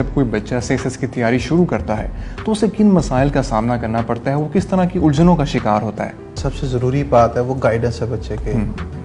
जब कोई बच्चा सीएसएस की तैयारी शुरू करता है तो उसे किन मसाइल का सामना करना पड़ता है, वो किस तरह की उलझनों का शिकार होता है? सबसे ज़रूरी बात है वो गाइडेंस है बच्चे के,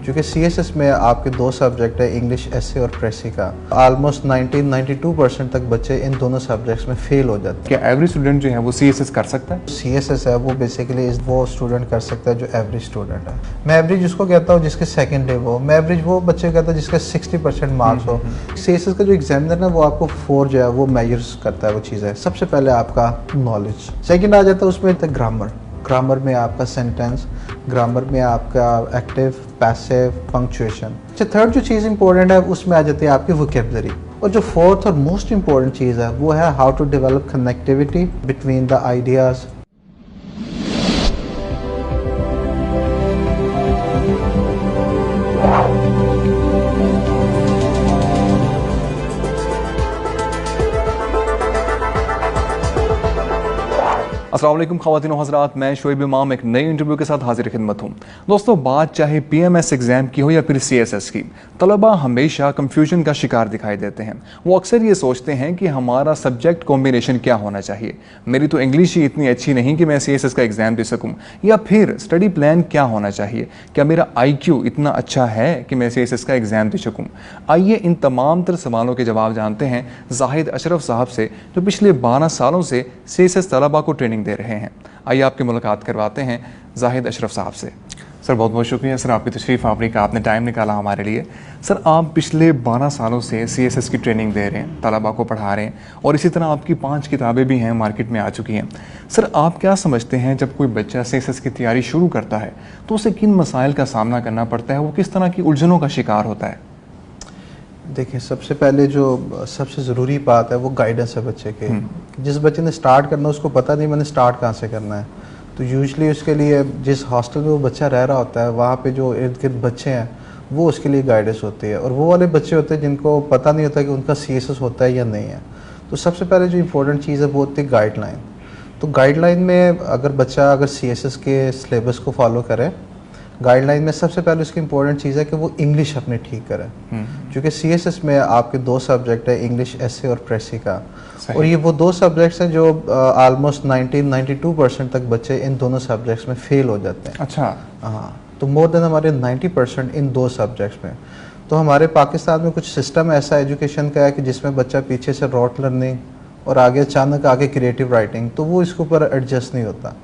क्योंकि सीएसएस में आपके दो सब्जेक्ट है, इंग्लिश एसए और प्रेसी का। ऑलमोस्ट 92% तक बच्चे इन दोनों सब्जेक्ट्स में फेल हो जाते हैं। क्या एवरेज स्टूडेंट जो है वो सीएसएस कर सकता है? सीएसएस है वो बेसिकली वो स्टूडेंट कर सकता है जो एवरेज स्टूडेंट है। मैं एवरेज उसको कहता हूँ जिसके सेकंड डे वो, मैं एवरेज वो बच्चे कहता हूँ जिसका 60% मार्क्स हो। सीएसएस का जो एग्जामिनर है वो आपको 4 जो है वो मेजर्स करता है, वो चीज़ है। सबसे पहले आपका नॉलेज, सेकेंड आ जाता है उसमें ग्रामर। ग्रामर में आपका सेंटेंस, ग्रामर में आपका एक्टिव, पैसिव, पंक्चुएशन। अच्छा, थर्ड जो चीज़ इंपॉर्टेंट है उसमें आ जाती है आपकी वोकैबुलरी। और जो फोर्थ और मोस्ट इंपॉर्टेंट चीज़ है वो है how to develop connectivity between the ideas. अस्सलाम वालेकुम ख़वातीन व हज़रात, मैं शोएब इमाम एक नई इंटरव्यू के साथ हाजिर खिदमत हूँ। दोस्तों, बात चाहे पीएमएस एग्ज़ाम की हो या फिर सीएसएस की, तलबा हमेशा कंफ्यूजन का शिकार दिखाई देते हैं। वो अक्सर ये सोचते हैं कि हमारा सब्जेक्ट कॉम्बिनेशन क्या होना चाहिए, मेरी तो इंग्लिश ही इतनी अच्छी नहीं कि मैं सीएसएस का एग्ज़ाम दे सकूँ, या फिर स्टडी प्लान क्या होना चाहिए, क्या मेरा IQ इतना अच्छा है कि मैं सीएसएस का एग्ज़ाम दे सकूँ। आइए इन तमाम तर सवालों के जवाब जानते हैं जाहिद अशरफ साहब से, जो पिछले 12 सालों से सीएसएस तलबा को ट्रेनिंग दे रहे हैं। आइए आपकी मुलाकात करवाते हैं जाहिद अशरफ साहब से। सर, बहुत बहुत शुक्रिया सर आपकी तशरीफ़ आवरी का, आपने टाइम निकाला हमारे लिए। सर, आप पिछले 12 सालों से सीएसएस की ट्रेनिंग दे रहे हैं, तलबा को पढ़ा रहे हैं, और इसी तरह आपकी 5 किताबें भी हैं, मार्केट में आ चुकी हैं। सर, आप क्या समझते हैं जब कोई बच्चा सीएसएस की तैयारी शुरू करता है तो उसे किन मसाइल का सामना करना पड़ता है, वो किस तरह की उलझनों का शिकार होता है? देखिए, सबसे पहले जो सबसे ज़रूरी बात है वो गाइडेंस है बच्चे के। जिस बच्चे ने स्टार्ट करना उसको पता नहीं मैंने स्टार्ट कहाँ से करना है, तो यूजुअली उसके लिए जिस हॉस्टल में वो बच्चा रह रहा होता है वहाँ पे जो इर्द गिर्द बच्चे हैं वो उसके लिए गाइडेंस होती है। और वो वाले बच्चे होते हैं जिनको पता नहीं होता कि उनका सीएसएस होता है या नहीं है। तो सबसे पहले जो इम्पोर्टेंट चीज़ है वो होती है गाइडलाइन। तो गाइडलाइन में अगर सीएसएस के सिलेबस को फॉलो करे, गाइडलाइन में सबसे पहले उसकी इंपॉर्टेंट चीज़ है कि वो इंग्लिश अपने ठीक करें, क्योंकि सीएसएस में आपके 2 सब्जेक्ट है, इंग्लिश एसए और प्रेसी का। और ये वो 2 सब्जेक्ट्स हैं जो ऑलमोस्ट 92% तक बच्चे इन दोनों सब्जेक्ट्स में फेल हो जाते हैं। अच्छा, हाँ, तो मोर देन हमारे 90% इन 2 सब्जेक्ट्स में। तो हमारे पाकिस्तान में कुछ सिस्टम ऐसा एजुकेशन का है कि जिसमें बच्चा पीछे से रॉट लर्निंग और आगे अचानक आगे क्रिएटिव राइटिंग, तो वो इसके ऊपर एडजस्ट नहीं होता।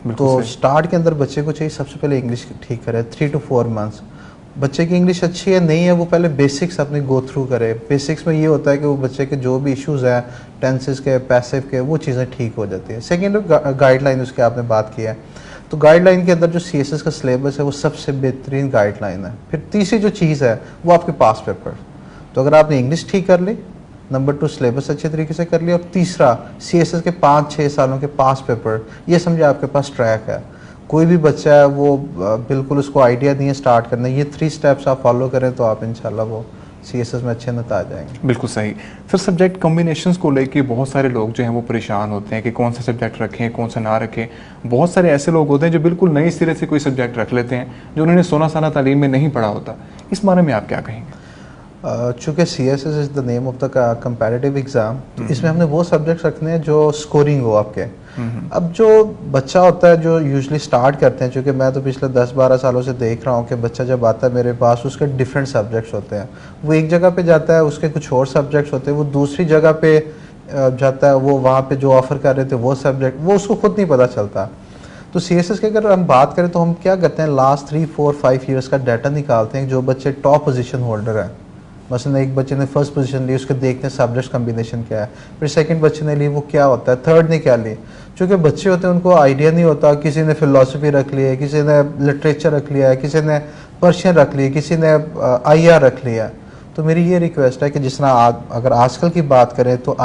तो स्टार्ट के अंदर बच्चे को चाहिए सबसे पहले इंग्लिश ठीक करे, 3 to 4 मंथ्स। बच्चे की इंग्लिश अच्छी है नहीं है, वो पहले बेसिक्स अपने गो थ्रू करे। बेसिक्स में ये होता है कि वो बच्चे के जो भी इश्यूज हैं टेंसेस के, पैसिव के, वो चीज़ें ठीक हो जाती है। सेकेंड, गाइडलाइन उसके आपने बात की है, तो गाइडलाइन के अंदर जो सीएसएस का सिलेबस है वो सबसे बेहतरीन गाइडलाइन है। फिर तीसरी जो चीज़ है वो आपके पास पेपर। तो अगर आपने इंग्लिश ठीक कर ली, नंबर 2 सिलेबस अच्छे तरीके से कर लिया, और तीसरा सीएसएस के 5-6 सालों के पास पेपर, ये समझे आपके पास ट्रैक है। कोई भी बच्चा है वो बिल्कुल उसको आइडिया नहीं है स्टार्ट करना, ये 3 स्टेप्स आप फॉलो करें तो आप इंशाल्लाह वो सीएसएस में अच्छे नतीजे जाएंगे। बिल्कुल सही। सर, सब्जेक्ट कॉम्बिनेशंस को लेके बहुत सारे लोग जो हैं वो परेशान होते हैं कि कौन सा सब्जेक्ट रखें, कौन सा ना रखें। बहुत सारे ऐसे लोग होते हैं जो बिल्कुल नए सिरे से कोई सब्जेक्ट रख लेते हैं जो उन्होंने 16 साल तालीम में नहीं पढ़ा होता। इस बारे में आप क्या कहेंगे? चूँकि CSS is the name of the comparative exam, तो इसमें हमने वो सब्जेक्ट्स रखने हैं जो स्कोरिंग हो आपके। अब जो बच्चा होता है जो यूजुअली स्टार्ट करते हैं, चूँकि मैं तो पिछले 10-12 सालों से देख रहा हूँ कि बच्चा जब आता है मेरे पास उसके डिफरेंट सब्जेक्ट्स होते हैं। वो एक जगह पे जाता है, उसके कुछ और सब्जेक्ट्स होते हैं, वो दूसरी जगह पे जाता है, वो वहाँ पे जो ऑफ़र कर रहे थे वो सब्जेक्ट वो उसको खुद नहीं पता चलता। तो सीएसएस की अगर हम बात करें तो हम क्या करते हैं, लास्ट 3-4-5 ईयर्स का डाटा निकालते हैं जो बच्चे टॉप पोजीशन होल्डर हैं। मसलन एक बच्चे ने फर्स्ट पोजीशन ली, उसके देखते हैं सब्जेक्ट कम्बिनेशन क्या है, फिर सेकंड बच्चे ने ली वो क्या होता है, थर्ड ने क्या ली। चूँकि बच्चे होते हैं उनको आइडिया नहीं होता, किसी ने फिलोसफी रख ली है, किसी ने लिटरेचर रख लिया है, किसी ने पर्शियन रख ली है, किसी ने IR रख लिया। तो मेरी ये रिक्वेस्ट है कि जिस तरह अगर आजकल की बात करें तो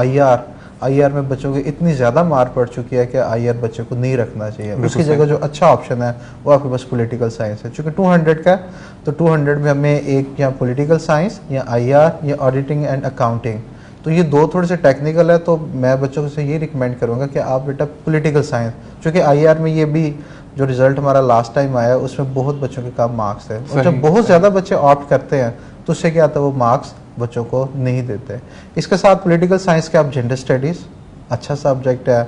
IR में बच्चों की इतनी ज़्यादा मार पड़ चुकी है कि IR बच्चे को नहीं रखना चाहिए। उसकी जगह जो अच्छा ऑप्शन है वो आपके पास पॉलिटिकल साइंस है। चूँकि 200 का है तो 200 में हमें एक या पॉलिटिकल साइंस या IR या ऑडिटिंग एंड अकाउंटिंग, तो ये 2 थोड़े से टेक्निकल है। तो मैं बच्चों से ये रिकमेंड करूँगा कि आप बेटा पॉलिटिकल साइंस, चूँकि IR में ये भी जो रिज़ल्ट हमारा लास्ट टाइम आया उसमें बहुत बच्चों के कम मार्क्स थे, और जब बहुत ज़्यादा बच्चे ऑप्ट करते हैं तो उससे क्या आता है वो मार्क्स बच्चों को नहीं देते। इसके साथ पॉलिटिकल साइंस के आप जेंडर स्टडीज़ अच्छा सब्जेक्ट है,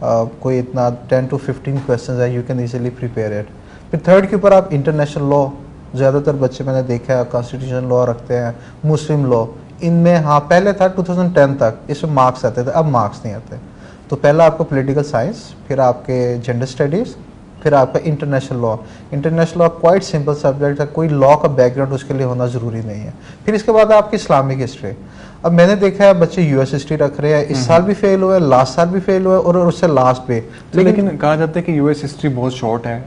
कोई इतना 10 to 15 क्वेश्चन है, you can easily prepare it. फिर थर्ड के ऊपर आप इंटरनेशनल लॉ, ज़्यादातर बच्चे मैंने देखा है कॉन्स्टिट्यूशन लॉ रखते हैं, मुस्लिम लॉ, इनमें हाँ पहले था 2010 तक इसमें मार्क्स आते थे, अब मार्क्स नहीं आते। तो पहला आपको पॉलिटिकल साइंस, फिर आपके जेंडर स्टडीज़, फिर आपका international law. International law quite simple subject है, कोई लॉ का बैकग्राउंड उसके लिए होना ज़रूरी नहीं है। फिर इसके बाद आपकी इस्लामिक हिस्ट्री। अब मैंने देखा है बच्चे यूएस हिस्ट्री रख रहे हैं, इस साल भी फेल हुए, लास्ट साल भी फेल हुए और उससे लास्ट पे। लेकिन कहा जाता है कि यूएस हिस्ट्री बहुत शॉर्ट है।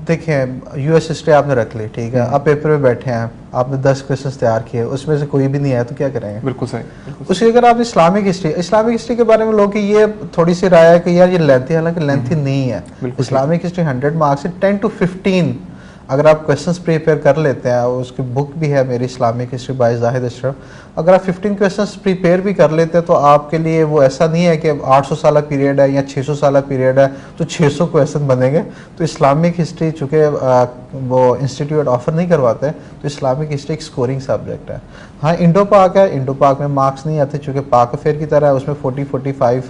देखिए यूएस हिस्ट्री आपने रख ली, ठीक है, आप पेपर में बैठे हैं, आपने 10 क्वेश्चन तैयार किए, उसमें से कोई भी नहीं आया तो क्या करेंगे? बिल्कुल सही। उसके अगर आप इस्लामिक हिस्ट्री के बारे में लोगों की ये थोड़ी सी राय है कि यार ये लेंथी, हालांकि लेंथी नहीं है। इस्लामिक हिस्ट्री 100 मार्क्स से 10 to 15 अगर आप क्वेश्चंस प्रिपेयर कर लेते हैं, उसकी बुक भी है मेरी Islamic history by Zahid Ashraf, अगर आप 15 क्वेश्चंस प्रिपेयर भी कर लेते हैं तो आपके लिए वो ऐसा नहीं है कि 800 साल पीरियड है या 600 साल पीरियड है तो 600 क्वेश्चन बनेंगे। तो इस्लामिक हिस्ट्री चूँकि वो इंस्टीट्यूट ऑफर नहीं करवाते तो इस्लामिक हिस्ट्री एक स्कोरिंग सब्जेक्ट है। हाँ इंडो पाक है, इंडो पाक में मार्क्स नहीं आते चूँकि पाक अफेयर की तरह है, उसमें 40-45।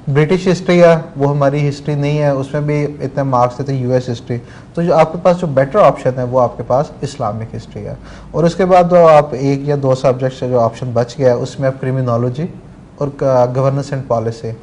ब्रिटिश हिस्ट्री है वो हमारी हिस्ट्री नहीं है, उसमें भी इतने मार्क्स देते यूएस हिस्ट्री। तो जो आपके पास जो बेटर ऑप्शन है वो आपके पास इस्लामिक हिस्ट्री है। और उसके बाद जो आप 1 या 2 सब्जेक्ट से जो ऑप्शन बच गया है उसमें आप क्रिमिनोलॉजी और गवर्नेंस एंड पॉलिसी।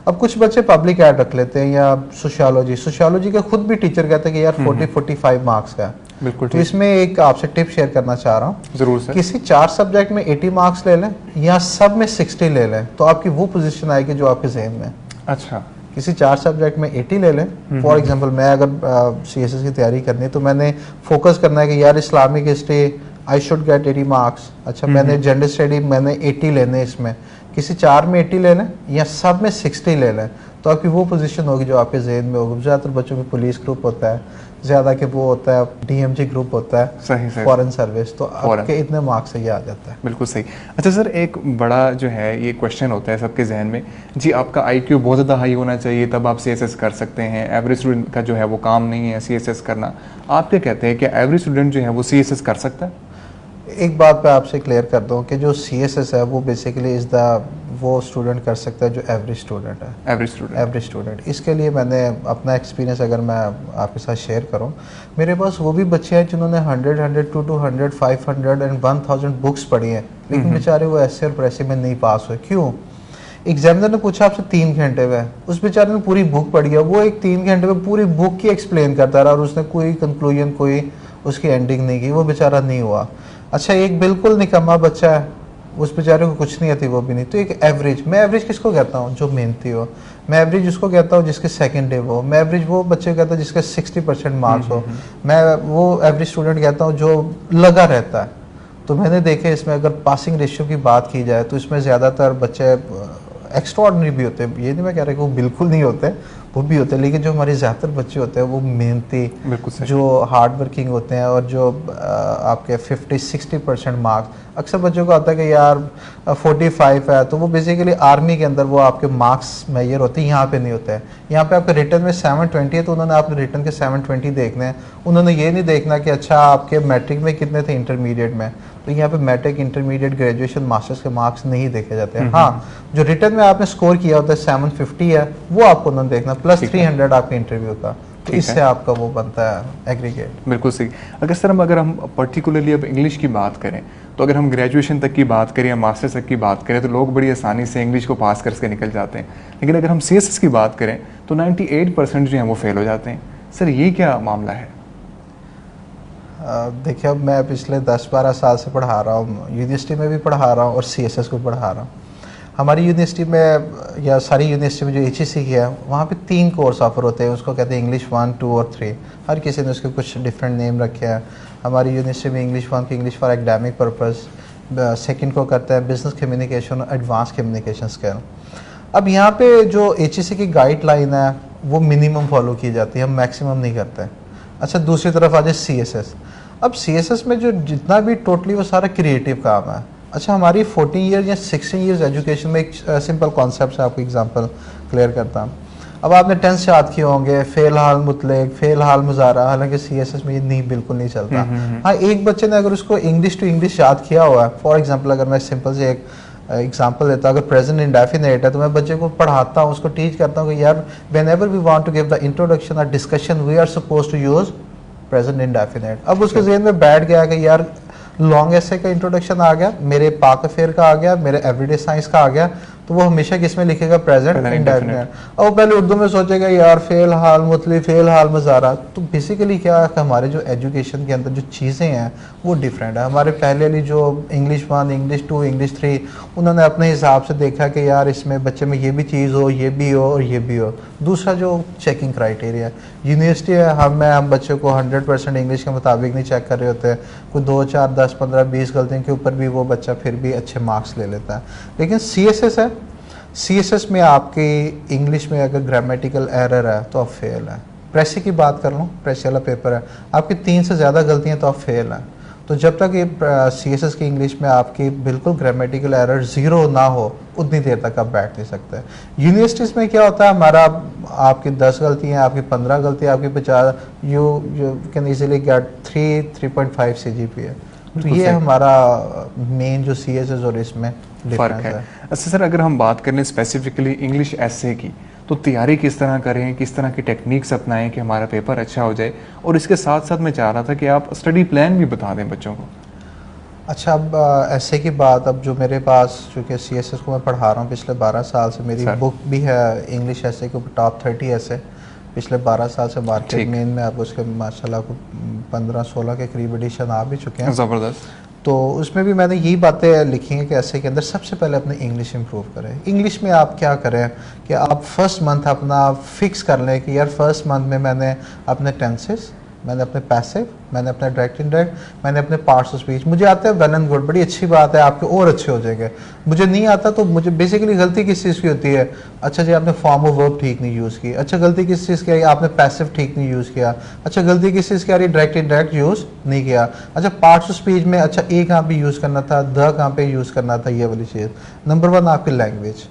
अब कुछ बच्चे पब्लिक एड रख लेते हैं या सोशियोलॉजी का खुद भी टीचर कहते हैं कि यार 40-45 मार्क्स का। बिल्कुल। तो इसमें एक आपसे टिप शेयर करना चाह रहा हूँ, जरूर सर। किसी 4 सब्जेक्ट में 80 मार्क्स ले लें या सब में 60 ले लें तो आपकी वो पोजीशन आएगी जो आपके जहन में। अच्छा। किसी 4 सब्जेक्ट में 80 ले लें, फॉर एग्जांपल मैं अगर सीएसएस की तैयारी करनी है तो मैंने फोकस करना है कि यार Islamic history I should get 80 marks. अच्छा मैंने जेंडर स्टडी मैंने 80 लेने, इसमें किसी 4 में 80 ले लें या सब में 60 ले लें तो आपकी वो पोजीशन होगी जो आपके जहन में होगी। ज़्यादातर बच्चों में पुलिस ग्रुप होता है, ज़्यादा के वो होता है डीएमजी ग्रुप होता है, सही फॉरेन सर्विस, तो आपके इतने मार्क्स से ये आ जाता है। बिल्कुल सही। अच्छा सर, एक बड़ा जो है ये क्वेश्चन होता है सबके जहन में, जी आपका आईक्यू बहुत ज़्यादा हाई होना चाहिए तब आप सीएसएस कर सकते हैं, एवरेज स्टूडेंट का जो है वो काम नहीं है सीएसएस करना। आप क्या कहते हैं कि एवरेज स्टूडेंट जो है वो सीएसएस कर सकता है? एक बात पे आपसे क्लियर कर दूं कि जो सीएसएस है वो बेसिकली इज़ द वो स्टूडेंट कर सकता है जो एवरेज स्टूडेंट है। Average student. इसके लिए मैंने अपना एक्सपीरियंस अगर मैं आपके साथ शेयर करूं, मेरे पास वो भी बच्चे हैं जिन्होंने 100, 200, 500 एंड 1000 बुक्स पढ़ी हैं, लेकिन बेचारे वो ऐसे और प्रेसे में नहीं पास हुए। क्यों? एग्जामिनर ने पूछा आपसे 3 घंटे में, उस बेचारे ने पूरी बुक पढ़ी है, वो एक 3 घंटे में पूरी बुक की एक्सप्लेन करता रहा और उसने कोई कंक्लूजन, कोई उसकी एंडिंग नहीं की, वो बेचारा नहीं हुआ। अच्छा एक बिल्कुल निकम्मा बच्चा है, उस बेचारे को कुछ नहीं आती, वो भी नहीं। तो एक एवरेज, मैं एवरेज किसको कहता हूँ? जो मेहनती हो। मैं एवरेज उसको कहता हूँ जिसके सेकंड डे हो। मैं एवरेज वो बच्चे कहता हूँ जिसके 60% मार्क्स हो। मैं वो एवरेज स्टूडेंट कहता हूँ जो लगा रहता है। तो मैंने देखे इसमें अगर पासिंग रेशियो की बात की जाए तो इसमें ज़्यादातर बच्चे एक्स्ट्राऑर्डिनरी भी होते हैं, ये नहीं मैं कह रहा कि वो बिल्कुल नहीं होते, वो भी होते हैं, लेकिन जो हमारे ज़्यादातर बच्चे होते हैं वो मेहनती, जो हार्ड वर्किंग होते हैं और जो आपके 50-60% मार्क्स, अक्सर बच्चों को आता है कि यार 45 है तो वो बेसिकली आर्मी के अंदर वो आपके मार्क्स मेजर होते हैं, यहाँ पे नहीं होता है। यहाँ पे आपके रिटर्न में 720 है तो उन्होंने आपके रिटर्न के 720 देखने हैं, उन्होंने ये नहीं देखना कि अच्छा आपके मैट्रिक में कितने थे, इंटरमीडिएट में। तो यहाँ पे मैट्रिक, इंटरमीडिएट, ग्रेजुएशन, मास्टर्स के मार्क्स नहीं देखे जाते हैं। हाँ जो रिटर्न में आपने स्कोर किया होता है 750 है वो आपको उन्होंने देखना, प्लस 300 आपके इंटरव्यू का, तो इससे आपका वो बनता है एग्रीगेट। बिल्कुल सही। अगर हम पर्टिकुलरली अब इंग्लिश की बात करें तो अगर हम ग्रेजुएशन तक की बात करें या मास्टर्स तक की बात करें तो लोग बड़ी आसानी से इंग्लिश को पास करके निकल जाते हैं, लेकिन अगर हम सीएसएस की बात करें तो 98% जो हैं वो फेल हो जाते हैं। सर ये क्या मामला है? देखिए अब मैं पिछले 10-12 साल से पढ़ा रहा हूँ, यूनिवर्सिटी में भी पढ़ा रहा हूँ और सीएसएस को पढ़ा रहा हूँ। हमारी यूनिवर्सिटी में या सारी यूनिवर्सिटी में जो एचईसी की है वहाँ पे 3 कोर्स ऑफर होते हैं, उसको कहते हैं इंग्लिश 1, 2 और 3। हर किसी ने उसके कुछ डिफरेंट नेम रखे हैं। हमारी यूनिवर्सिटी में इंग्लिश 1 की English for academic purpose, second को करता है बिजनेस कम्युनिकेशन और एडवांस कम्युनिकेशन स्किल। अब यहाँ पे जो एचईसी की गाइडलाइन है वो मिनिमम फॉलो की जाती है, हम मैक्सिमम नहीं करते। अच्छा दूसरी तरफ आ जाए सीएसएस। अब सीएसएस में जो जितना भी टोटली वो सारा क्रिएटिव काम है। अच्छा हमारी 14 ईयर या 16 ईयर्स एजुकेशन में एक सिंपल कॉन्सेप्ट से आपको एग्जांपल क्लियर करता हूँ। अब आपने टेंस याद किए होंगे, फेल हाल मुतलक, फेल हाल मुजारा, हालांकि सीएसएस में ये नहीं बिल्कुल नहीं चलता। हाँ, एक बच्चे ने अगर उसको इंग्लिश टू इंग्लिश याद किया हुआ है, फॉर एग्जांपल अगर मैं सिंपल से एक एग्जांपल देता हूँ, अगर प्रेजेंट इंडेफिनिट है तो मैं बच्चे को पढ़ाता हूँ, उसको टीच करता हूँ कि यार whenever we want to give the introduction और discussion we are suppose to use present indefinite. अब उसके जहन में बैठ गया कि यार लॉन्ग एसे का इंट्रोडक्शन आ गया, मेरे पाक अफेयर का आ गया, मेरे एवरीडे साइंस का आ गया, तो वो हमेशा किसमें लिखेगा, प्रेजेंट इंडेफिनिट। और पहले उर्दू में सोचेगा यार फेल हाल मुतली, फेल हाल मुजारा। तो बेसिकली क्या है कि हमारे जो एजुकेशन के अंदर जो चीज़ें हैं वो डिफरेंट है। हमारे पहले वाली जो इंग्लिश 1, इंग्लिश 2, इंग्लिश 3, उन्होंने अपने हिसाब से देखा कि यार इसमें बच्चे में ये भी चीज़ हो, ये भी हो और ये भी हो। दूसरा जो चेकिंग क्राइटेरिया यूनिवर्सिटी है, हम बच्चों को 100% इंग्लिश के मुताबिक नहीं चेक कर रहे होते, कोई 2, 4, 10, 15, 20 गलतियों के ऊपर भी वो बच्चा फिर भी अच्छे मार्क्स ले लेता है। लेकिन सीएसएस है, सीएसएस में आपकी इंग्लिश में अगर ग्रामेटिकल एरर है तो आप फेल है। प्रेसी की बात कर लूँ, प्रेसी वाला पेपर है, आपकी 3 से ज़्यादा गलतियाँ तो आप फेल हैं। तो जब तक ये सीएसएस की इंग्लिश में आपकी बिल्कुल ग्रामेटिकल एरर 0 ना हो, उतनी देर तक आप बैठ नहीं सकते। यूनिवर्सिटीज़ में क्या होता है, हमारा आपकी 10 गलतियाँ, आपकी 15 गलतियाँ, आपकी 50, you can easily get 3.5 CGPA। तो ये हमारा मेन जो सीएसएस और इसमें फर्क है। अच्छा सर, अगर हम बात करें स्पेसिफिकली इंग्लिश एसे की, तो तैयारी किस तरह करें, किस तरह की टेक्निक्स अपनाएं कि हमारा पेपर अच्छा हो जाए? और इसके साथ साथ मैं चाह रहा था कि आप स्टडी प्लान भी बता दें बच्चों को। अच्छा, अब ऐसे की बात, अब जो मेरे पास, चूँकि सीएसएस को मैं पढ़ा रहा हूँ पिछले 12 साल से, मेरी बुक भी है इंग्लिश ऐसे के ऊपर टॉप 30 ऐसे पिछले 12 साल से मार्केट में मैं आपको उसके माशाल्लाह को 15-16 के करीब एडिशन आ भी चुके हैं। ज़बरदस्त। तो उसमें भी मैंने यही बातें लिखी हैं कि ऐसे के अंदर सबसे पहले अपने इंग्लिश इंप्रूव करें। इंग्लिश में आप क्या करें कि आप फर्स्ट मंथ अपना फिक्स कर लें कि यार फर्स्ट मंथ में मैंने अपने टेंसेस, मैंने अपने पैसिव, मैंने अपने डायरेक्ट इनडायरेक्ट, मैंने अपने पार्ट्स ऑफ स्पीच, मुझे आते हैं वेल एंड गुड, बड़ी अच्छी बात है, आपके और अच्छे हो जाएंगे। मुझे नहीं आता तो मुझे बेसिकली गलती किस चीज़ की होती है, अच्छा जी आपने फॉर्म ऑफ वर्ब ठीक नहीं यूज़ की, अच्छा गलती किस चीज़ की आई, आपने पैसिव ठीक नहीं यूज़ किया, अच्छा गलती किस चीज़ की आ रही, डायरेक्ट इनडायरेक्ट यूज़ नहीं किया, अच्छा पार्ट्स ऑफ स्पीच में अच्छा ए कहाँ पे यूज़ करना था, द कहाँ पे यूज़ करना था, ये वाली चीज़। नंबर 1 आपकी लैंग्वेज।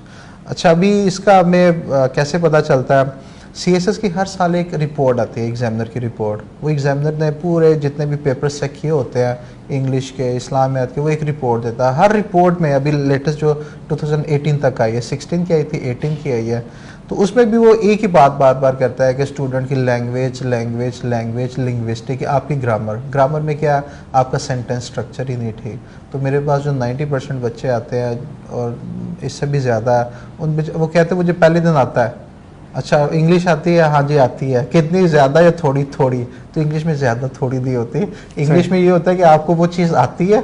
अच्छा, अभी इसका हमें कैसे पता चलता है, सीएसएस की हर साल एक रिपोर्ट आती है, एग्जामिनर की रिपोर्ट। वो एग्जामिनर ने पूरे जितने भी पेपर्स चेक किए होते हैं इंग्लिश के, इस्लामियात के, वो एक रिपोर्ट देता है। हर रिपोर्ट में अभी लेटेस्ट जो 2018 तक आई है, 16 की आई थी, 18 की आई है, तो उसमें भी वो एक ही बात बार बार करता है कि स्टूडेंट की लैंग्वेज लैंग्वेज लैंग्वेज लिंग्विस्टिक, आपकी ग्रामर में क्या, आपका सेंटेंस स्ट्रक्चर ही नहीं ठीक। तो मेरे पास जो 90% बच्चे आते हैं और इससे भी ज़्यादा, उन वो कहते हैं मुझे पहले दिन आता है, अच्छा इंग्लिश आती है, हाँ जी आती है, कितनी ज़्यादा या थोड़ी थोड़ी, तो इंग्लिश में ज़्यादा थोड़ी नहीं होती। इंग्लिश में ये होता है कि आपको वो चीज़ आती है,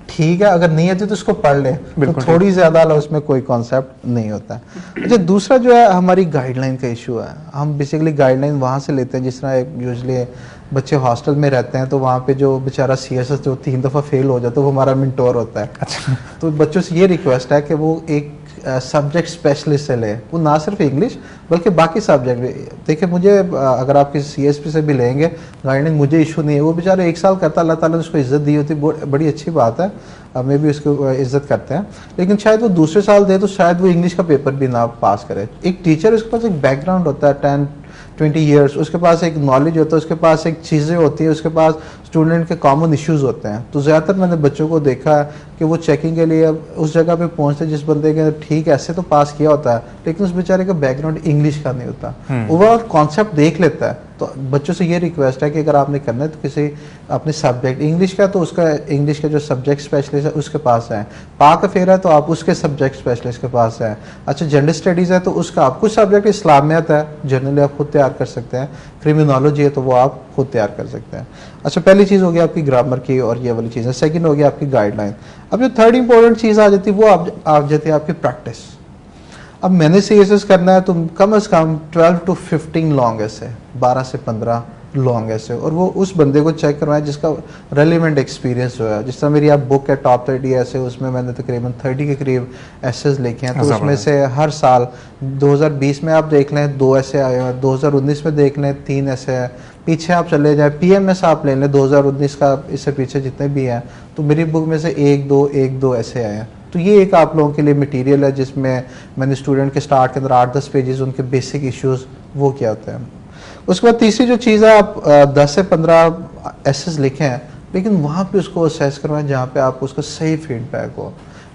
ठीक है, अगर नहीं आती तो उसको पढ़ ले, तो थोड़ी ज़्यादा उसमें कोई कॉन्सेप्ट नहीं होता। अच्छा, दूसरा जो है हमारी गाइडलाइन का इशू है। हम बेसिकली गाइडलाइन वहाँ से लेते हैं, जिस तरह यूजली बच्चे हॉस्टल में रहते हैं तो वहाँ पे जो बेचारा सीएसएस जो 3 दफ़ा फेल हो जाता है वो हमारा मेंटोर होता है। अच्छा, तो बच्चों से ये रिक्वेस्ट है कि वो एक सब्जेक्ट स्पेशलिस्ट से ले, वो ना सिर्फ इंग्लिश बल्कि बाकी सब्जेक्ट भी। देखिए मुझे अगर आप किसी सीएसपी से भी लेंगे गाइडिंग, मुझे इशू नहीं है, वो बेचारे 1 साल करता, अल्लाह ताला ने उसको इज्जत दी होती, बड़ी अच्छी बात है, हमें भी उसको इज्जत करते हैं। लेकिन शायद वो दूसरे साल दे तो शायद वो इंग्लिश का पेपर भी ना पास करे। एक टीचर, उसके पास एक बैकग्राउंड होता है 10-20 ईयर्स, उसके पास एक नॉलेज होता है, उसके पास एक चीज़ें होती है, उसके पास स्टूडेंट के कॉमन इश्यूज होते हैं। तो ज़्यादातर मैंने बच्चों को देखा है कि वो चेकिंग के लिए उस जगह पे पहुंचते जिस बंदे के ठीक ऐसे तो पास किया होता है, लेकिन उस बेचारे का बैकग्राउंड इंग्लिश का नहीं होता, ओवरऑल कॉन्सेप्ट देख लेता है। तो बच्चों से ये रिक्वेस्ट है कि अगर आपने करना है तो किसी अपने सब्जेक्ट इंग्लिश का, तो उसका इंग्लिश का जो सब्जेक्ट स्पेशलिस्ट है उसके पास है। पाक अफेयर है तो आप उसके सब्जेक्ट स्पेशलिस्ट के पास है। अच्छा, जेंडर स्टडीज़ है तो उसका आप, कुछ सब्जेक्ट इस्लामियत है जनरली आप खुद तैयार कर सकते हैं, क्रिमिनोलॉजी है तो वो आप खुद तैयार कर सकते हैं। अच्छा, पहली चीज़ होगी आपकी ग्रामर की और ये वाली चीज़ है। सेकंड होगी आपकी गाइडलाइन। अब जो थर्ड इंपॉर्टेंट चीज़ आ जाती है वो आ जाती है आपकी प्रैक्टिस। अब मैंने सीएसएस करना है तो कम से कम 12 to 15 लॉन्ग ऐसे, 12 से 15 लॉन्ग ऐसे, और वो उस बंदे को चेक करवाएं जिसका रेलिवेंट एक्सपीरियंस जो है। जिस तरह मेरी आप बुक है टॉप 30 ऐसे, उसमें मैंने तकरीबन 30 के करीब एसेस लिखे हैं। तो उसमें से हर साल 2020 में आप देख लें 2 ऐसे आए हैं, 2019 में देख लें 3 ऐसे हैं, पीछे आप चले जाएं पीएमएस आप ले लें 2019 का, इससे पीछे जितने भी हैं, तो मेरी बुक में से 1-2 ऐसे आए हैं। तो ये एक आप लोगों के लिए मटेरियल है जिसमें मैंने स्टूडेंट के स्टार्ट के अंदर 8-10 पेजेस उनके बेसिक इश्यूज वो क्या होते हैं। उसके बाद तीसरी जो चीज़ है, आप 10 से 15 एसेस लिखे हैं, लेकिन वहाँ पे उसको असेस करवाएं जहाँ पे आपको उसका सही फीडबैक हो।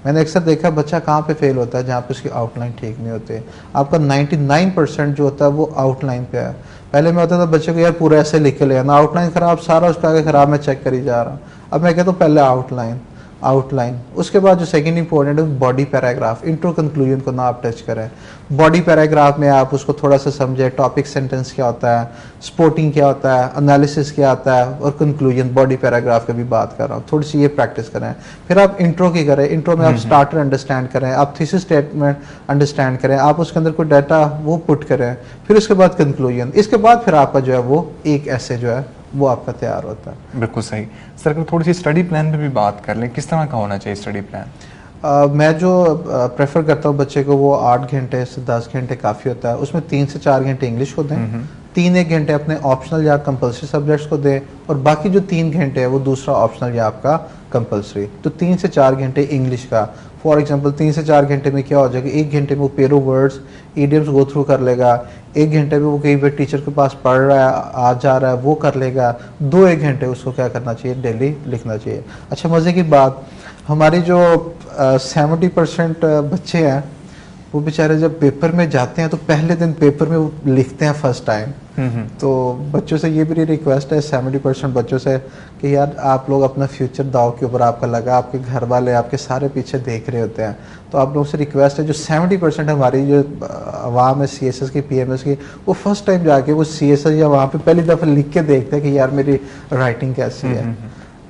मैंने अक्सर देखा बच्चा कहाँ पे फेल होता है, जहाँ पे उसकी आउटलाइन ठीक नहीं होती। आपका 99% जो होता है वो आउटलाइन पे है। पहले मैं होता था बच्चे को यार पूरा ऐसे लिख के ले आना, आउटलाइन खराब, सारा उसका आगे खराब, मैं चेक करी जा रहा हूँ। अब मैं कहता हूँ पहले आउटलाइन, उसके बाद जो सेकंड इंपॉर्टेंट है बॉडी पैराग्राफ। इंट्रो कंक्लूजन को ना आप टच करें। बॉडी पैराग्राफ में आप उसको थोड़ा सा समझे, टॉपिक सेंटेंस क्या होता है, स्पोर्टिंग क्या होता है, एनालिसिस क्या आता है, और कंक्लूजन बॉडी पैराग्राफ की भी बात कर रहा हूँ। थोड़ी सी ये प्रैक्टिस करें। फिर आप इंट्रो की करें। इंट्रो में आप स्टार्टर अंडरस्टैंड करें, आप थीसिस स्टेटमेंट अंडरस्टैंड करें, आप उसके अंदर कोई डाटा वो पुट करें। फिर उसके बाद कंक्लूजन, इसके बाद फिर आपका जो है वो एक ऐसे जो है वो आपका तैयार होता है। बिल्कुल सही। सर अगर थोड़ी सी स्टडी प्लान पे भी बात कर लें, किस तरह का होना चाहिए स्टडी प्लान? मैं जो प्रेफर करता हूँ बच्चे को, वो 8 घंटे से 10 घंटे काफ़ी होता है। उसमें 3 से 4 घंटे इंग्लिश को दें, 3-1 घंटे अपने ऑप्शनल या कंपलसरी सब्जेक्ट्स को दें, और बाकी जो 3 घंटे है वो दूसरा ऑप्शनल या आपका कंपलसरी। तो 3 से 4 घंटे इंग्लिश का। फॉर एग्जांपल 3 से 4 घंटे में क्या हो जाएगा, 1 घंटे में वो पेरो वर्ड्स, ईडियम्स गो थ्रू कर लेगा। 1 घंटे में वो कई बार टीचर के पास पढ़ रहा है, आ जा रहा है, वो कर लेगा। 2-1 घंटे उसको क्या करना चाहिए, डेली लिखना चाहिए। अच्छा, मज़े की बात, हमारी जो 70% बच्चे हैं वो बेचारे जब पेपर में जाते हैं तो पहले दिन पेपर में वो लिखते हैं फर्स्ट टाइम। तो बच्चों से ये भी रिक्वेस्ट है 70% बच्चों से कि यार आप लोग अपना फ्यूचर दाव के ऊपर आपका लगा, आपके घर वाले आपके सारे पीछे देख रहे होते हैं। तो आप लोगों से रिक्वेस्ट है, जो 70% हमारी जो आवाम है CSS की, PMS की, वो फर्स्ट टाइम जाके वो CSS या वहाँ पे पहली दफ़ा लिख के देखते हैं कि यार मेरी राइटिंग कैसी है।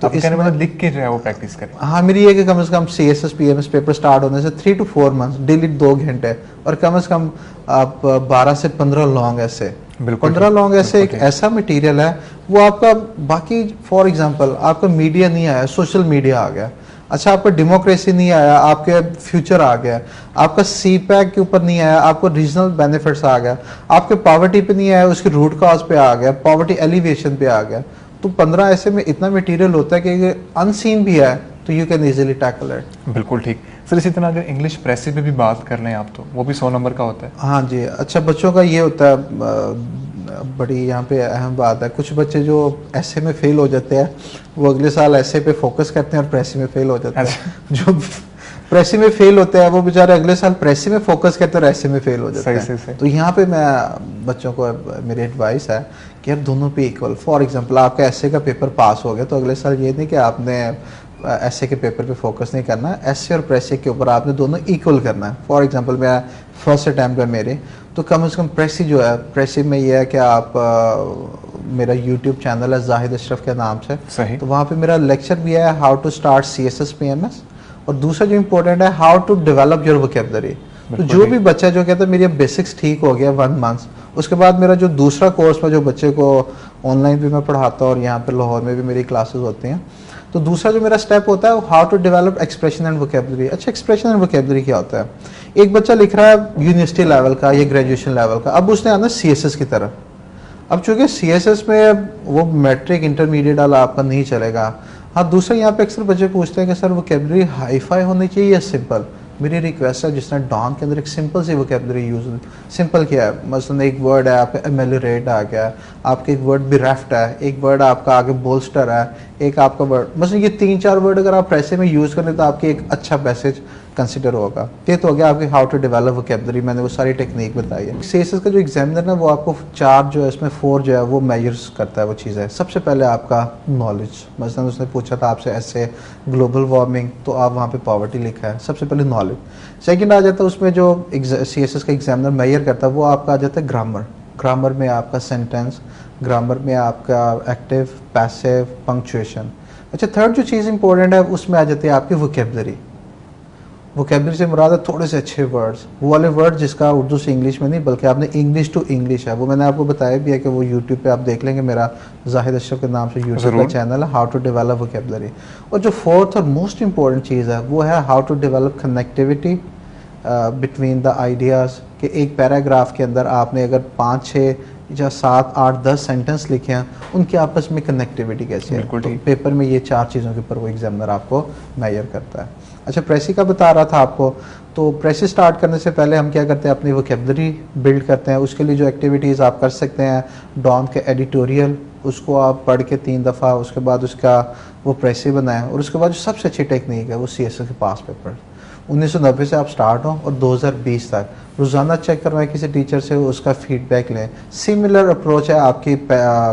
तो इसमें मतलब लिख के जो है वो प्रैक्टिस करें। हाँ, मेरी ये कि कम से कम CSS PMS पेपर स्टार्ट होने से 3 to 4 मंथ्स डेली 2 घंटे, और कम से कम आप 12 से 15 लॉन्ग ऐसे, 15 लॉन्ग ऐसे एक ऐसा मटेरियल है वो आपका, बाकी फॉर एग्जांपल आपका मीडिया नहीं आया, सोशल मीडिया आ गया। अच्छा, आपका डेमोक्रेसी नहीं आया, आपके फ्यूचर आ गया। आपका CPAC के ऊपर नहीं आया, आपको रीजनल बेनिफिट्स आ गया। आपके पॉवर्टी पे नहीं आया, उसके रूट कॉज पे आ गया, पॉवर्टी एलिवेशन पे आ गया। तो 15 ऐसे में इतना मटेरियल होता है कि अनसीन भी है तो you can easily tackle it. बिल्कुल ठीक। सर इसी तरह अगर इंग्लिश प्रेसिव पे भी बात कर लें आप, तो वो भी 100 नंबर का होता है। हाँ जी। अच्छा, बच्चों का ये होता है, बड़ी यहाँ पे अहम बात है, कुछ बच्चे जो ऐसे में फेल हो जाते हैं वो अगले साल ऐसे पे फोकस करते हैं और प्रेसी में फेल हो जाते हैं। जो प्रेसी में फेल होते हैं वो बेचारे अगले साल प्रेसी में फोकस करते हैं और ऐसे में फेल हो जाते हैं। तो यहाँ पे मैं बच्चों को, मेरी एडवाइस है कि यार दोनों पे इक्वल। फॉर एग्जांपल आपका ऐसे का पेपर पास हो गया तो अगले साल ये नहीं कि आपने ऐसे के पेपर पे फोकस नहीं करना है, ऐसे और प्रेसी के ऊपर आपने दोनों इक्वल करना है। फॉर एग्जांपल मैं फर्स्ट अटैम्प्ट है मेरे, तो कम से कम प्रेसी जो है, प्रेसी में ये है कि आप मेरा यूट्यूब चैनल है जाहिद अशरफ के नाम से, सही। तो वहाँ पे मेरा लेक्चर भी है how to start CSS PMS, और दूसरा जो इम्पोर्टेंट है how to develop your vocabulary. तो जो भी बच्चा जो कहता है मेरी बेसिक्स ठीक हो गया 1 मंथ, उसके बाद मेरा जो दूसरा कोर्स में जो बच्चे को ऑनलाइन भी मैं पढ़ाता हूँ और यहाँ पे लाहौर में भी मेरी क्लासेस होती हैं, तो दूसरा जो मेरा स्टेप होता है how to develop expression and vocabulary. अच्छा, एक्सप्रेशन एंड वोकेबलरी क्या होता है? एक बच्चा लिख रहा है यूनिवर्सिटी लेवल का या ग्रेजुएशन लेवल का, अब उसने आना CSS की तरफ। अब चूंकि CSS में वो मैट्रिक इंटरमीडिएट वाला आपका नहीं चलेगा। हाँ, दूसरा यहाँ पे अक्सर बच्चे पूछते हैं कि सर वोकेबलरी हाई फाई होनी चाहिए या सिंपल। मेरी रिक्वेस्ट है जिस तरह डॉन के अंदर एक सिंपल सी वोकेबलरी यूज होती है। सिंपल क्या है, मसलन एक वर्ड है आपका एमेलिरेट आ गया, आपके एक वर्ड बिरेफ्ट है, एक वर्ड आपका आगे बोल्स्टर है, एक आपका वर्ड, मसलन ये 3-4 वर्ड अगर आप ऐसे में यूज़ करें तो आपकी एक अच्छा पैसेज कंसिडर होगा। ये तो हो गया आपके हाउ टू डेवलप वोकेबलरी, मैंने वो सारी टेक्निक बताई है। CSS का जो एग्जामिनर है वो आपको 4 जो है इसमें 4 जो है वो मेजर्स करता है वो चीज़ है। सबसे पहले आपका नॉलेज, मसलन उसने पूछा था आपसे ऐसे ग्लोबल वार्मिंग, तो आप वहाँ पे पॉवर्टी लिखा है, सबसे पहले नॉलेज। सेकंड आ जाता है उसमें जो CSS का एग्जामिनर मेजर करता है वो आपका आ जाता है ग्रामर। ग्रामर में आपका सेंटेंस, ग्रामर में आपका एक्टिव, पैसिव, पंक्चुएशन। अच्छा, थर्ड जो चीज़ इंपॉर्टेंट है उसमें आ जाती है आपकी वोकेबलरी। वोकेबलरी से मुराद है थोड़े से अच्छे वर्ड्स, वो वाले वर्ड जिसका उर्दू से इंग्लिश में नहीं बल्कि आपने इंग्लिश टू इंग्लिश है, वो मैंने आपको बताया भी है कि वो यूट्यूब पे आप देख लेंगे, मेरा जाहिद अशरफ के नाम से यूट्यूब का चैनल है, हाउ टू डेवलप वोकेबलरी। और जो फोर्थ और मोस्ट इंपॉर्टेंट चीज़ है वो है how to develop connectivity between the ideas, कि एक पैराग्राफ के अंदर आपने अगर 5-6 या 7-8-10 सेंटेंस लिखे हैं, उनकी आपस में कनेक्टिविटी कैसी है। तो पेपर में ये 4 चीज़ों के ऊपर वो एग्जामिनर आपको मेजर करता है। अच्छा, प्रेसी का बता रहा था आपको, तो प्रेसी स्टार्ट करने से पहले हम क्या करते हैं, अपनी वोकेबलरी बिल्ड करते हैं। उसके लिए जो एक्टिविटीज़ आप कर सकते हैं, डॉन के एडिटोरियल, उसको आप पढ़ के 3 दफ़ा, उसके बाद उसका वो प्रेसी बनाएं, और उसके बाद जो सबसे अच्छी टेक्निक है वो CSS के पास पेपर 1990 से आप स्टार्ट हो और 2020 तक रोज़ाना चेक करवाएं किसी टीचर से, उसका फीडबैक लें। सिमिलर अप्रोच है आपकी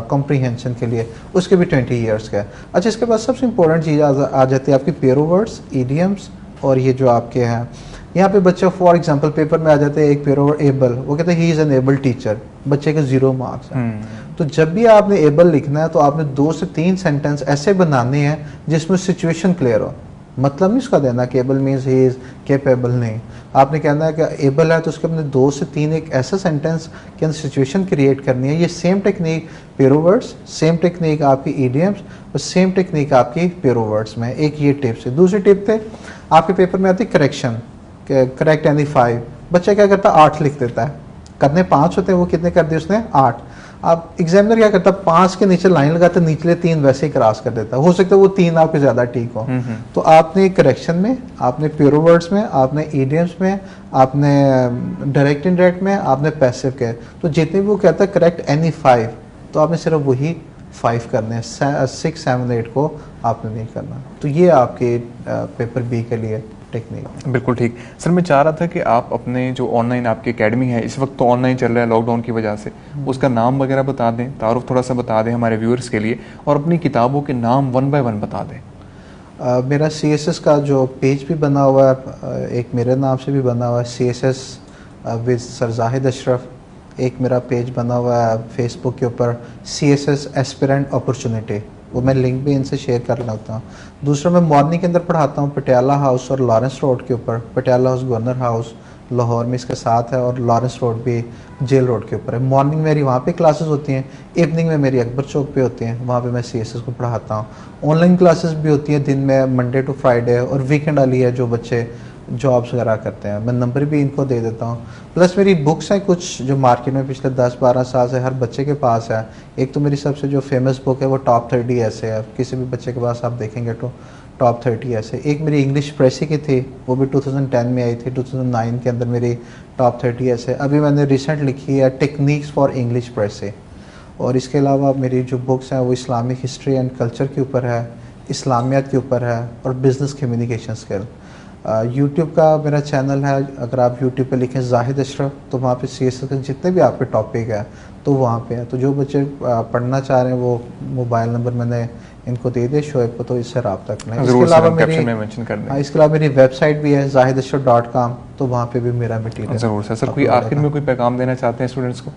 कॉम्प्रीहेंशन के लिए, उसके भी 20 ईयर्स का है। अच्छा, इसके बाद सबसे इंपॉर्टेंट चीज़ आ जाती है आपकी पेरो वर्ड्स, ईडियम्स, और ये जो आपके हैं यहाँ पे बच्चे फॉर एग्जांपल पेपर में आ जाते हैं एक पेरो वर्ड एबल, वो कहते हैं he is an able teacher, बच्चे के 0 मार्क्स हैं। तो जब भी आपने एबल लिखना है तो आपने 2 से 3 सेंटेंस ऐसे बनाने हैं जिसमें सिचुएशन क्लियर हो। मतलब नहीं उसका देना कि able means he is capable, नहीं। आपने कहना है कि एबल है तो उसके अपने 2 से 3 एक ऐसा सेंटेंस के अंदर सिचुएशन क्रिएट करनी है। ये same technique proverbs, same technique आपकी ईडियम्स, और सेम टेक्निक आपकी पेरो वर्ड्स में। एक ये टिप्स है। दूसरी टिप थे आपके पेपर में आती करेक्शन, करेक्ट एनी 5। बच्चा क्या करता है 8 लिख देता है, करने 5 होते हैं, वो कितने कर दिए उसने 8। अब एग्जामिनर क्या करता है 5 के नीचे लाइन लगाते, निचले 3 वैसे ही क्रॉस कर देता है। हो सकता है वो 3 आपके ज़्यादा ठीक हो। तो आपने करेक्शन में, आपने प्योरो वर्ड्स में, आपने ईडियम्स में, आपने डायरेक्ट इनडायरेक्ट में, आपने पैसिव के, तो जितने भी वो कहता है करेक्ट एनी 5, तो आपने सिर्फ वही 5 करने हैं, 6, 7, 8 को आपने नहीं करना। तो ये आपके पेपर बी के लिए टेक्निक। बिल्कुल ठीक सर। मैं चाह रहा था कि आप अपने जो ऑनलाइन आपकी एकेडमी है, इस वक्त तो ऑनलाइन चल रहा है लॉकडाउन की वजह से, उसका नाम वगैरह बता दें, तारुफ थोड़ा सा बता दें हमारे व्यूअर्स के लिए, और अपनी किताबों के नाम 1 बाय 1 बता दें। मेरा CSS का जो पेज भी बना हुआ है, एक मेरे नाम से भी बना हुआ है CSS with sir Zahid Ashraf. एक मेरा पेज बना हुआ है फेसबुक के ऊपर CSS एस्पिरेंट अपॉर्चुनिटी, वो मैं लिंक भी इनसे शेयर कर लेता हूँ। दूसरा मैं मॉर्निंग के अंदर पढ़ाता हूँ पटियाला हाउस और लॉरेंस रोड के ऊपर। Patiala house governor house Lahore में इसके साथ है, और लॉरेंस रोड भी जेल रोड के ऊपर है। मॉर्निंग मेरी वहाँ पे क्लासेस होती हैं, इवनिंग में मेरी अकबर चौक पे होती हैं, वहाँ पे मैं CSS को पढ़ाता हूँ। ऑनलाइन क्लासेस भी होती हैं दिन में, मंडे टू फ्राइडे, और वीकेंड वाली है जो बच्चे जॉब्स वगैरह करते हैं, मैं नंबर भी इनको दे देता हूँ। प्लस मेरी बुक्स हैं कुछ जो मार्केट में पिछले 10-12 साल से हर बच्चे के पास है। एक तो मेरी सबसे जो फेमस बुक है वो टॉप 30 ऐसे है, किसी भी बच्चे के पास आप देखेंगे तो टॉप 30 ऐसे। एक मेरी इंग्लिश प्रेसी की थी, वो भी 2010 में आई थी, 2009 के अंदर मेरी टॉप 30 ऐसे। अभी मैंने रिसेंट लिखी है टेक्निक्स फॉर इंग्लिश प्रेसी। और इसके अलावा मेरी जो बुक्स हैं वो इस्लामिक हिस्ट्री एंड कल्चर के ऊपर है, इस्लामियत के ऊपर है, और बिज़नेस कम्युनिकेशन स्किल। यूट्यूब का मेरा चैनल है, अगर आप यूट्यूब पे लिखें जाहिद अशरफ तो वहाँ पे CSS के जितने भी आपके टॉपिक है तो वहाँ पे है। तो जो बच्चे पढ़ना चाह रहे हैं वो मोबाइल नंबर मैंने इनको दे दिया शोएब को, तो इससे रब्ता करें। इसके अलावा इसके अलावा मेरी वेबसाइट भी है zahidashraf.com, तो वहाँ पे भी मेरा मटीरियल ज़रूर सर। कोई आखिर में कोई पैगाम देना चाहते हैं स्टूडेंट्स को?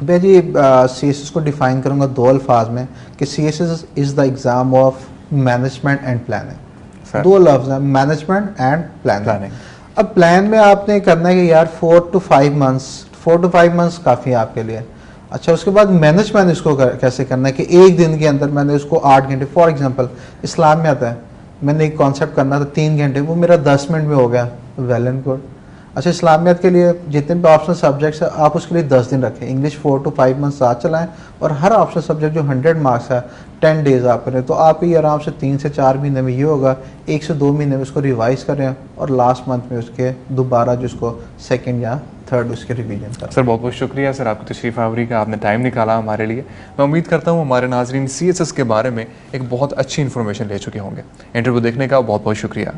मैं जी CSS को डिफ़ाइन करूँगा 2 अल्फाज में कि CSS is the exam of management and planning. 2 लफ्ज़ हैं, मैनेजमेंट एंड प्लानिंग। अब प्लान में आपने करना है कि यार 4 to 5 मंथ्स काफ़ी है आपके लिए। अच्छा, उसके बाद मैनेजमेंट इसको कैसे करना है कि एक दिन के अंदर मैंने उसको 8 घंटे, फॉर एग्जांपल इस्लाम में आता है, मैंने एक कॉन्सेप्ट करना था 3 घंटे, वो मेरा 10 मिनट में हो गया, वेल एंड गुड। अच्छा, इस्लामियत के लिए जितने भी ऑप्शनल सब्जेक्ट्स हैं आप उसके लिए 10 दिन रखें। इंग्लिश 4 to 5 मंथ्स साथ चलाएं, और हर ऑप्शनल सब्जेक्ट जो 100 मार्क्स है 10 डेज आप करें, तो आप ही आराम से 3 से 4 महीने में ये होगा, 1 से 2 महीने में उसको रिवाइज करें, और लास्ट मंथ में उसके दोबारा जो उसको सेकेंड या थर्ड उसके रिवीजन करें। सर बहुत बहुत शुक्रिया सर आपकी तशरीफ़ आवरी का, आपने टाइम निकाला हमारे लिए। मैं उम्मीद करता हूँ हमारे नाजरीन CSS के बारे में एक बहुत अच्छी इन्फॉर्मेशन ले चुके होंगे। इंटरव्यू देखने का बहुत बहुत शुक्रिया।